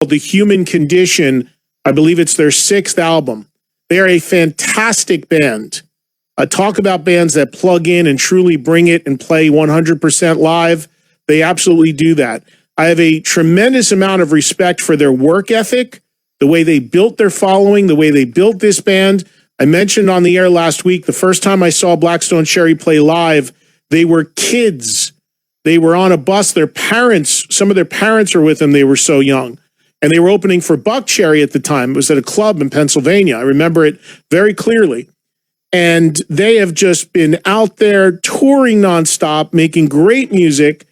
The Human Condition. I believe it's their 6th album. They're a fantastic band. Talk about bands that plug in and truly bring it and play 100% live. They absolutely do that. I have a tremendous amount of respect for their work ethic, the way they built their following, the way they built this band. I mentioned on the air last week, the first time I saw Blackstone Cherry play live, they were kids. They were on a bus. Their parents, some of their parents were with them. They were so young. And they were opening for Buck Cherry at the time. It was at a club in Pennsylvania. I remember it very clearly. And they have just been out there touring nonstop, making great music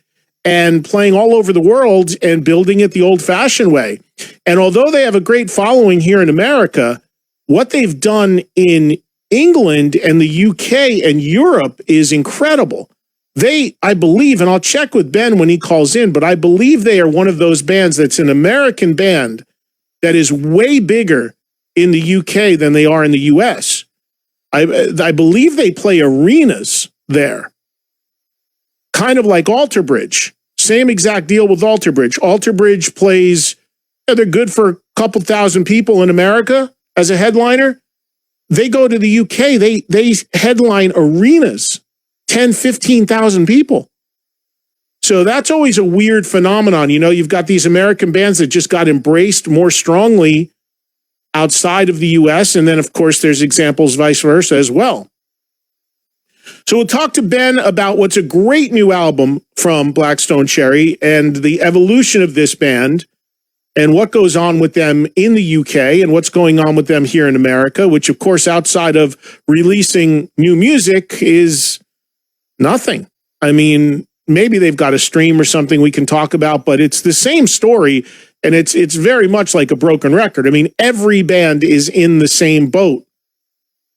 and playing all over the world and building it the old-fashioned way. And although they have a great following here in America, what they've done in England and the UK and Europe is incredible. They, I believe, and I'll check with Ben when he calls in, but I believe they are one of those bands that's an American band that is way bigger in the UK than they are in the US. I believe they play arenas there, kind of like Alter Bridge. Same exact deal with Alter Bridge. Alter Bridge plays, they're good for a couple thousand people in America as a headliner. They go to the UK, they headline arenas, 10, 15,000 people. So that's always a weird phenomenon. You know, you've got these American bands that just got embraced more strongly outside of the US. And then, of course, there's examples vice versa as well. So we'll talk to Ben about what's a great new album from Blackstone Cherry and the evolution of this band and what goes on with them in the UK and what's going on with them here in America, which, of course, outside of releasing new music is nothing. I mean, maybe they've got a stream or something we can talk about, but it's the same story. And it's very much like a broken record. I mean, every band is in the same boat.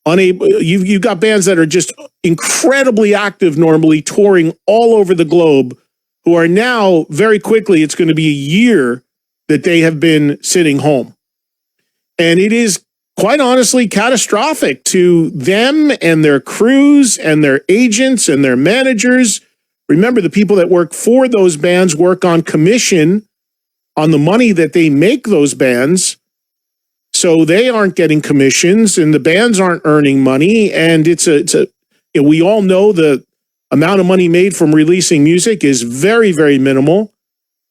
You've got bands that are just incredibly active normally, touring all over the globe, who are now very quickly, it's going to be a year that they have been sitting home. And it is quite honestly catastrophic to them and their crews and their agents and their managers. Remember, the people that work for those bands work on commission on the money that they make those bands. So they aren't getting commissions and the bands aren't earning money. And we all know the amount of money made from releasing music is very, very minimal.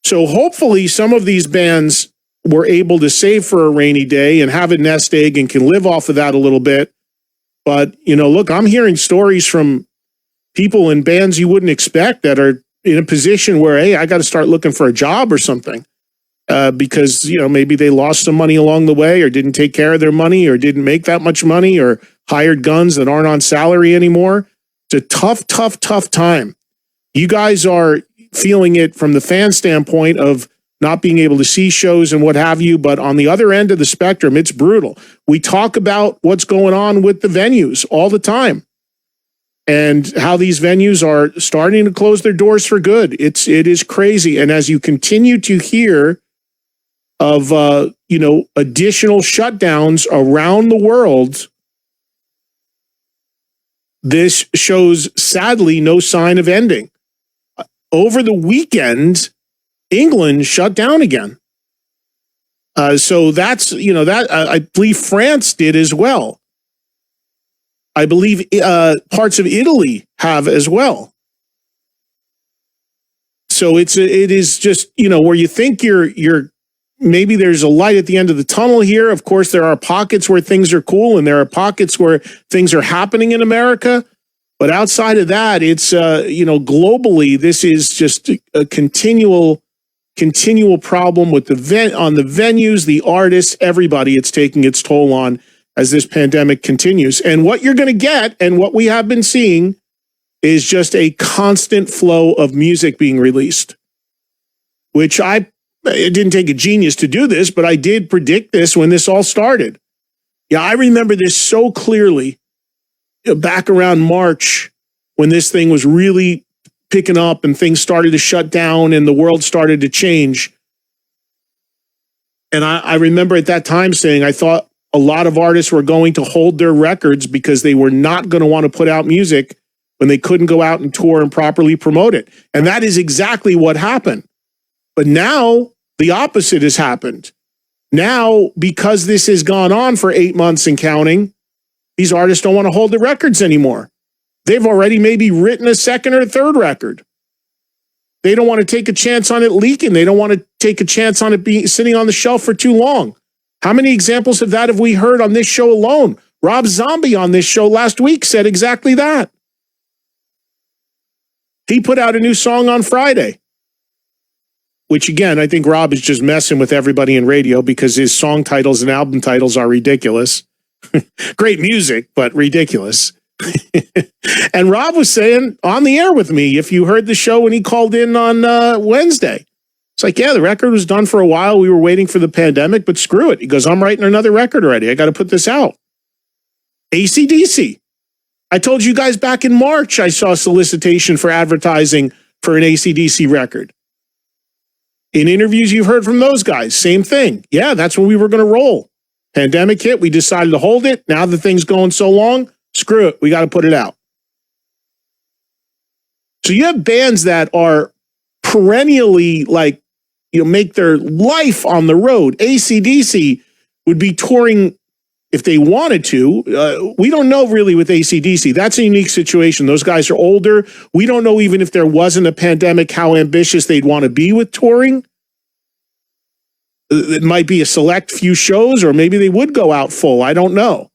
So hopefully some of these bands were able to save for a rainy day and have a nest egg and can live off of that a little bit. But, you know, look, I'm hearing stories from people in bands you wouldn't expect that are in a position where, hey, I got to start looking for a job or something. Because, you know, maybe they lost some money along the way or didn't take care of their money or didn't make that much money or hired guns that aren't on salary anymore. It's a tough, tough, tough time. You guys are feeling it from the fan standpoint of not being able to see shows and what have you. But on the other end of the spectrum, it's brutal. We talk about what's going on with the venues all the time and how these venues are starting to close their doors for good. It is crazy. And as you continue to hear of, additional shutdowns around the world, this shows, sadly, no sign of ending. Over the weekend, England shut down again. So that's, I believe France did as well. I believe parts of Italy have as well. So it is just, where you think you're maybe there's a light at the end of the tunnel here. Of course, there are pockets where things are cool and there are pockets where things are happening in America. But outside of that, it's, globally, this is just a continual problem with on the venues, the artists, everybody. It's taking its toll on as this pandemic continues. And what you're going to get and what we have been seeing is just a constant flow of music being released, which it didn't take a genius to do this, but I did predict this when this all started. Yeah, I remember this so clearly back around March when this thing was really picking up and things started to shut down and the world started to change. And I remember at that time saying I thought a lot of artists were going to hold their records because they were not going to want to put out music when they couldn't go out and tour and properly promote it. And that is exactly what happened. But now the opposite has happened. Now, because this has gone on for 8 months and counting, these artists don't want to hold the records anymore. They've already maybe written a second or third record. They don't want to take a chance on it leaking. They don't want to take a chance on it being sitting on the shelf for too long. How many examples of that have we heard on this show alone? Rob Zombie on this show last week said exactly that. He put out a new song on Friday, which again, I think Rob is just messing with everybody in radio because his song titles and album titles are ridiculous. Great music, but ridiculous. And Rob was saying on the air with me, if you heard the show when he called in on Wednesday, it's like, yeah, the record was done for a while. We were waiting for the pandemic, but screw it. He goes, I'm writing another record already. I got to put this out. AC/DC. I told you guys back in March, I saw a solicitation for advertising for an AC/DC record. In interviews you've heard from those guys, same thing. Yeah, that's when we were going to roll. Pandemic hit, we decided to hold it. Now the thing's going so long, screw it, we got to put it out. So you have bands that are perennially like, make their life on the road. AC/DC would be touring if they wanted to. We don't know really with AC/DC. That's a unique situation. Those guys are older. We don't know even if there wasn't a pandemic how ambitious they'd want to be with touring. It might be a select few shows, or maybe they would go out full. I don't know.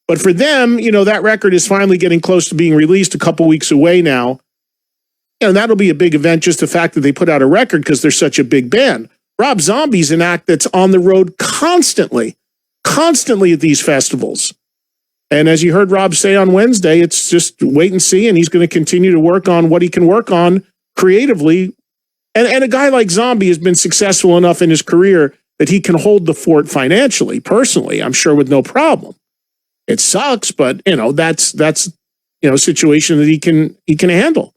But for them, that record is finally getting close to being released a couple weeks away now. And that'll be a big event, just the fact that they put out a record because they're such a big band. Rob Zombie's an act that's on the road constantly at these festivals. And as you heard Rob say on Wednesday, it's just wait and see, and he's going to continue to work on what he can work on creatively. And a guy like Zombie has been successful enough in his career that he can hold the fort financially, personally, I'm sure with no problem. It sucks, but that's a situation that he can handle.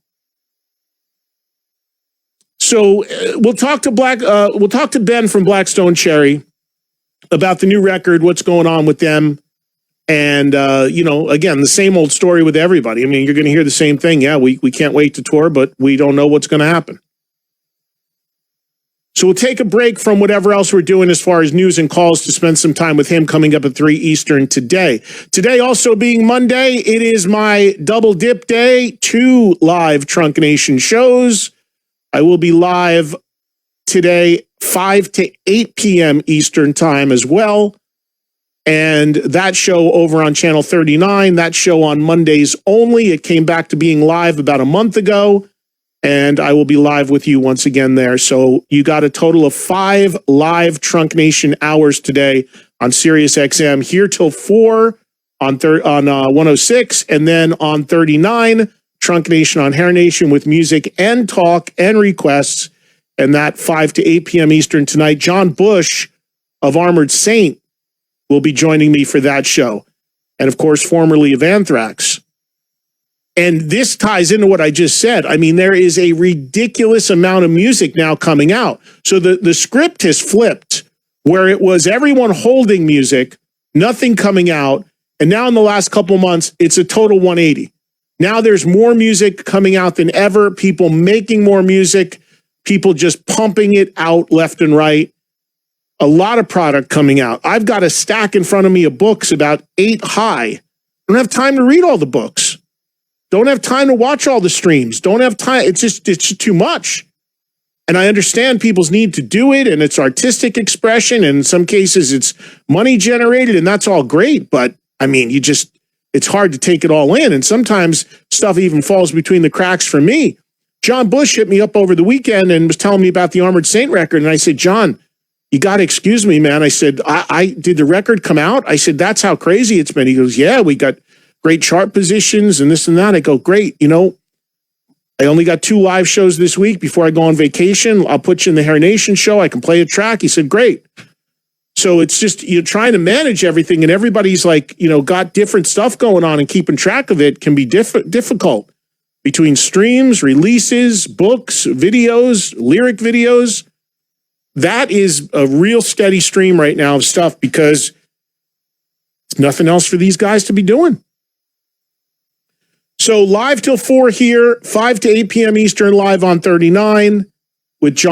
So we'll talk to Ben from Blackstone Cherry about the new record, what's going on with them. And, again, the same old story with everybody. I mean, you're going to hear the same thing. Yeah, we can't wait to tour, but we don't know what's going to happen. So we'll take a break from whatever else we're doing as far as news and calls to spend some time with him coming up at 3 Eastern today. Today also being Monday, it is my double dip day, 2 live Trunk Nation shows. I will be live today, 5 to 8 p.m. Eastern time as well. And that show over on Channel 39, that show on Mondays only. It came back to being live about a month ago. And I will be live with you once again there. So you got a total of 5 live Trunk Nation hours today on Sirius XM, here till 4 on 106, and then on 39, Trunk Nation on Hair Nation with music and talk and requests. And that 5 to 8 p.m. Eastern tonight. John Bush of Armored Saint will be joining me for that show. And of course, formerly of Anthrax. And this ties into what I just said. I mean, there is a ridiculous amount of music now coming out. So the script has flipped, where it was everyone holding music, nothing coming out. And now in the last couple months, it's a total 180. Now there's more music coming out than ever, people making more music, people just pumping it out left and right. A lot of product coming out. I've got a stack in front of me of books about 8 high. I don't have time to read all the books. Don't have time to watch all the streams. Don't have time. It's just too much. And I understand people's need to do it, and it's artistic expression, and in some cases it's money generated, and that's all great. But I mean, it's hard to take it all in. And sometimes stuff even falls between the cracks for me. John Bush hit me up over the weekend and was telling me about the Armored Saint record. And I said, John, you got to excuse me, man. I said, I did the record come out? I said, that's how crazy it's been. He goes, yeah, we got great chart positions and this and that. I go, great. I only got 2 live shows this week before I go on vacation. I'll put you in the Hair Nation show. I can play a track. He said, great. So it's just, you're trying to manage everything, and everybody's like, got different stuff going on, and keeping track of it can be difficult between streams, releases, books, videos, lyric videos. That is a real steady stream right now of stuff because there's nothing else for these guys to be doing. So live till 4 here, 5 to 8 p.m. Eastern, live on 39 with John.